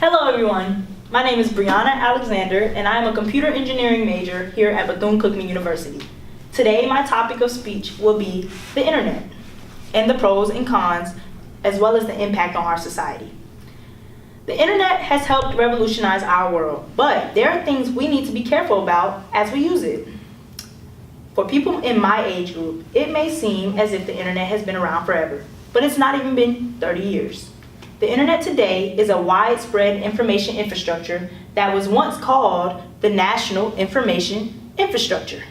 Hello everyone, my name is Brionna Alexander and I am a computer engineering major here at Bethune-Cookman University. Today my topic of speech will be the internet and the pros and cons as well as the impact on our society. The internet has helped revolutionize our world, but there are things we need to be careful about as we use it. For people in my age group, it may seem as if the internet has been around forever, but it's not even been 30 years. The internet today is a widespread information infrastructure that was once called the National Information Infrastructure.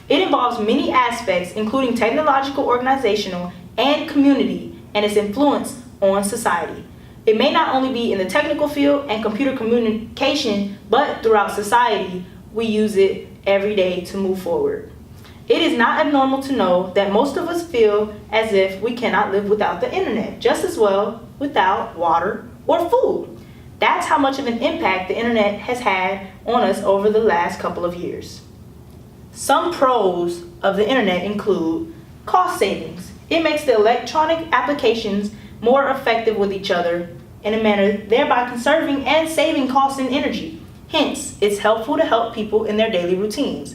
It involves many aspects, including technological, organizational, and community, and its influence on society. It may not only be in the technical field and computer communication, but throughout society, we use it every day to move forward. It is not abnormal to know that most of us feel as if we cannot live without the internet, just as well without water or food. That's how much of an impact the internet has had on us over the last couple of years. Some pros of the internet include cost savings. It makes the electronic applications more effective with each other in a manner, thereby conserving and saving costs and energy. Hence, it's helpful to help people in their daily routines.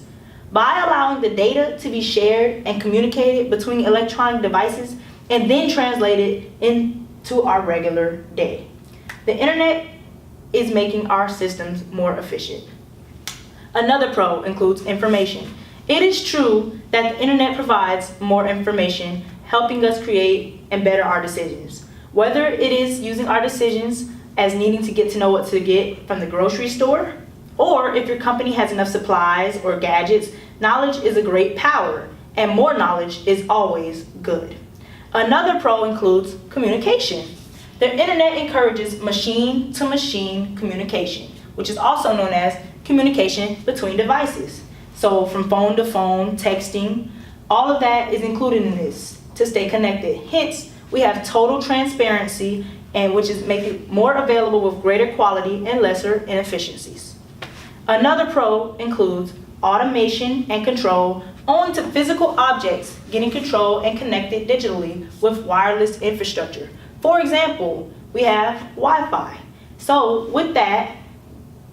By allowing the data to be shared and communicated between electronic devices and then translated into our regular day. The internet is making our systems more efficient. Another pro includes information. It is true that the internet provides more information, helping us create and better our decisions. Whether it is using our decisions as needing to get to know what to get from the grocery store, or if your company has enough supplies or gadgets, knowledge is a great power, and more knowledge is always good. Another pro includes communication. The internet encourages machine-to-machine communication, which is also known as communication between devices. So from phone to phone, texting, all of that is included in this to stay connected. Hence, we have total transparency, and which is making it more available with greater quality and lesser inefficiencies. Another pro includes automation and control owing to physical objects getting controlled and connected digitally with wireless infrastructure. For example, we have Wi-Fi. So with that,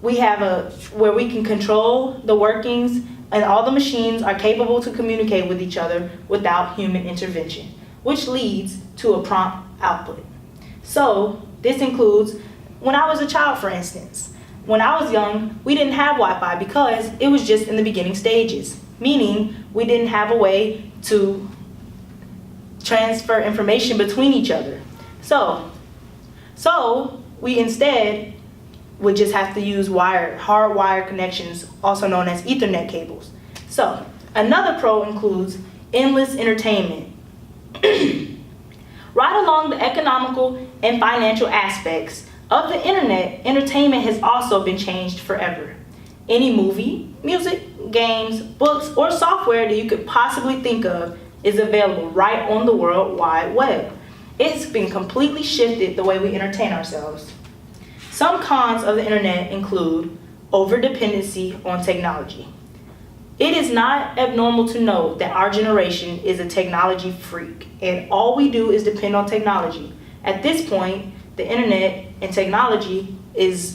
we have where we can control the workings and all the machines are capable to communicate with each other without human intervention, which leads to a prompt output. So this includes when I was a child, for instance. When I was young, we didn't have Wi-Fi because it was just in the beginning stages, meaning we didn't have a way to transfer information between each other. So we instead would just have to use hardwired connections, also known as Ethernet cables. So another pro includes endless entertainment. Right along the economical and financial aspects of the internet, entertainment has also been changed forever. Any movie, music, games, books, or software that you could possibly think of is available right on the World Wide Web. It's been completely shifted the way we entertain ourselves. Some cons of the internet include over-dependency on technology. It is not abnormal to note that our generation is a technology freak, and all we do is depend on technology. At this point, the internet and technology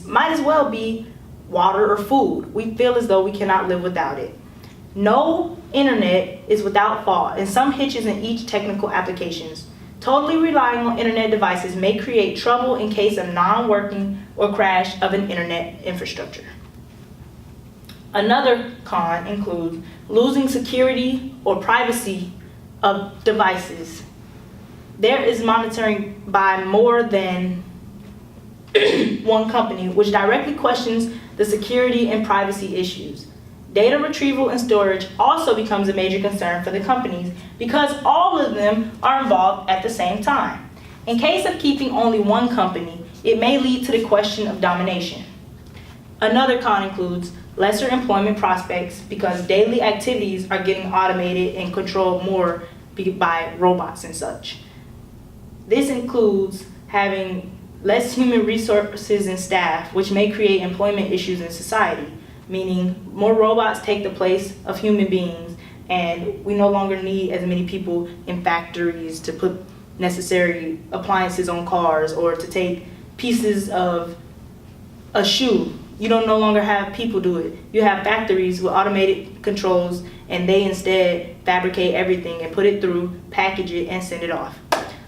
might as well be water or food. We feel as though we cannot live without it. No internet is without fault, and some hitches in each technical applications. Totally relying on internet devices may create trouble in case of non-working or crash of an internet infrastructure. Another con includes losing security or privacy of devices. There is monitoring by more than one company, which directly questions the security and privacy issues. Data retrieval and storage also becomes a major concern for the companies because all of them are involved at the same time. In case of keeping only one company, it may lead to the question of domination. Another con includes lesser employment prospects because daily activities are getting automated and controlled more by robots and such. This includes having less human resources and staff, which may create employment issues in society, meaning more robots take the place of human beings, and we no longer need as many people in factories to put necessary appliances on cars or to take pieces of a shoe. You don't no longer have people do it. You have factories with automated controls, and they instead fabricate everything and put it through, package it, and send it off.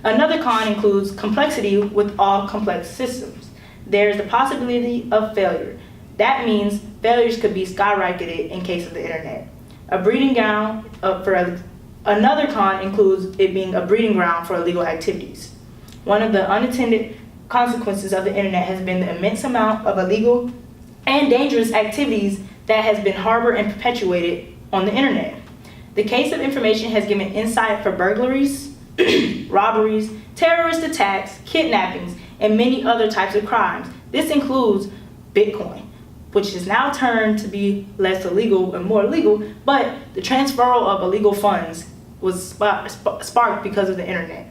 Another con includes complexity with all complex systems. There's the possibility of failure. That means failures could be skyrocketed in case of the internet. Another con includes it being a breeding ground for illegal activities. One of the unintended consequences of the internet has been the immense amount of illegal and dangerous activities that has been harbored and perpetuated on the internet. The case of information has given insight for burglaries, robberies, terrorist attacks, kidnappings, and many other types of crimes. This includes Bitcoin, which is now turned to be less illegal and more legal, but the transferal of illegal funds was sparked because of the internet.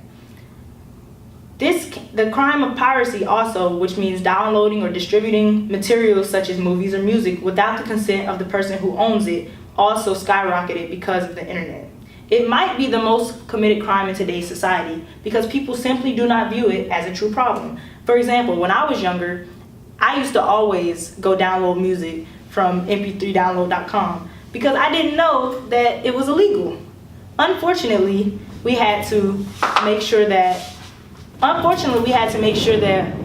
The crime of piracy also, which means downloading or distributing materials such as movies or music without the consent of the person who owns it, also skyrocketed because of the internet. It might be the most committed crime in today's society because people simply do not view it as a true problem. For example, when I was younger, I used to always go download music from mp3download.com because I didn't know that it was illegal. Unfortunately, we had to make sure that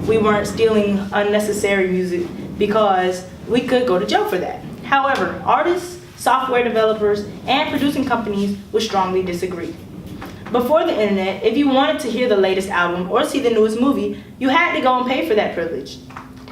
we weren't stealing unnecessary music because we could go to jail for that. However, artists, software developers, and producing companies would strongly disagree. Before the internet, if you wanted to hear the latest album or see the newest movie, you had to go and pay for that privilege.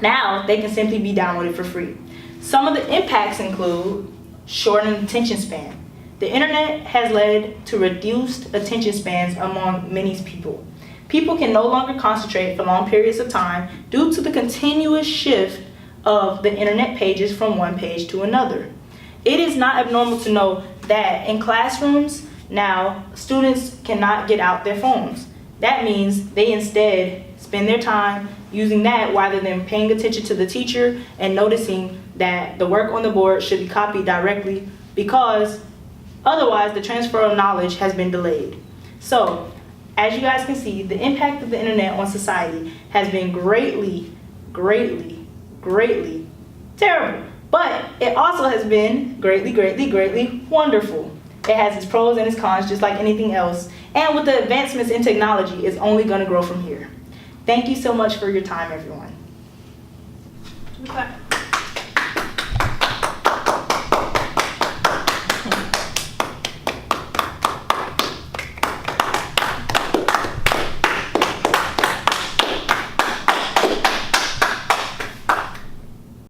Now, they can simply be downloaded for free. Some of the impacts include shortened attention span. The internet has led to reduced attention spans among many people. People can no longer concentrate for long periods of time due to the continuous shift of the internet pages from one page to another. It is not abnormal to know that in classrooms now, students cannot get out their phones. That means they instead spend their time using that rather than paying attention to the teacher and noticing that the work on the board should be copied directly because otherwise the transfer of knowledge has been delayed. So, as you guys can see, the impact of the internet on society has been greatly terrible. But it also has been greatly wonderful. It has its pros and its cons just like anything else. And with the advancements in technology, it's only going to grow from here. Thank you so much for your time, everyone.